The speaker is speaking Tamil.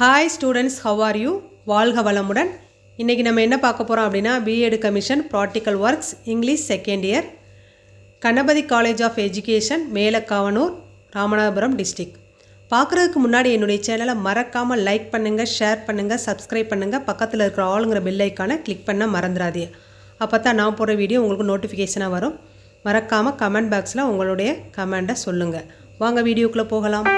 Hi students, how are you? வாழ்க வளமுடன். இன்றைக்கி நம்ம என்ன பார்க்க போகிறோம் அப்படின்னா, BEd commission practical works English second year, Ganapathi college of education, Melakavanur, Ramanathapuram district. பார்க்குறதுக்கு முன்னாடி என்னுடைய சேனலை மறக்காமல் லைக் பண்ணுங்கள், ஷேர் பண்ணுங்கள், சப்ஸ்கிரைப் பண்ணுங்கள். பக்கத்தில் இருக்கிற ஆளுங்கிற பெல் ஐக்கானை கிளிக் பண்ண மறந்துடாதீங்க. அப்போ தான் நான் போடுற வீடியோ உங்களுக்கு நோட்டிஃபிகேஷனாக வரும். மறக்காமல் கமெண்ட் பாக்ஸில் உங்களுடைய கமெண்ட்டை சொல்லுங்கள். வாங்க வீடியோக்குள்ளே போகலாம்.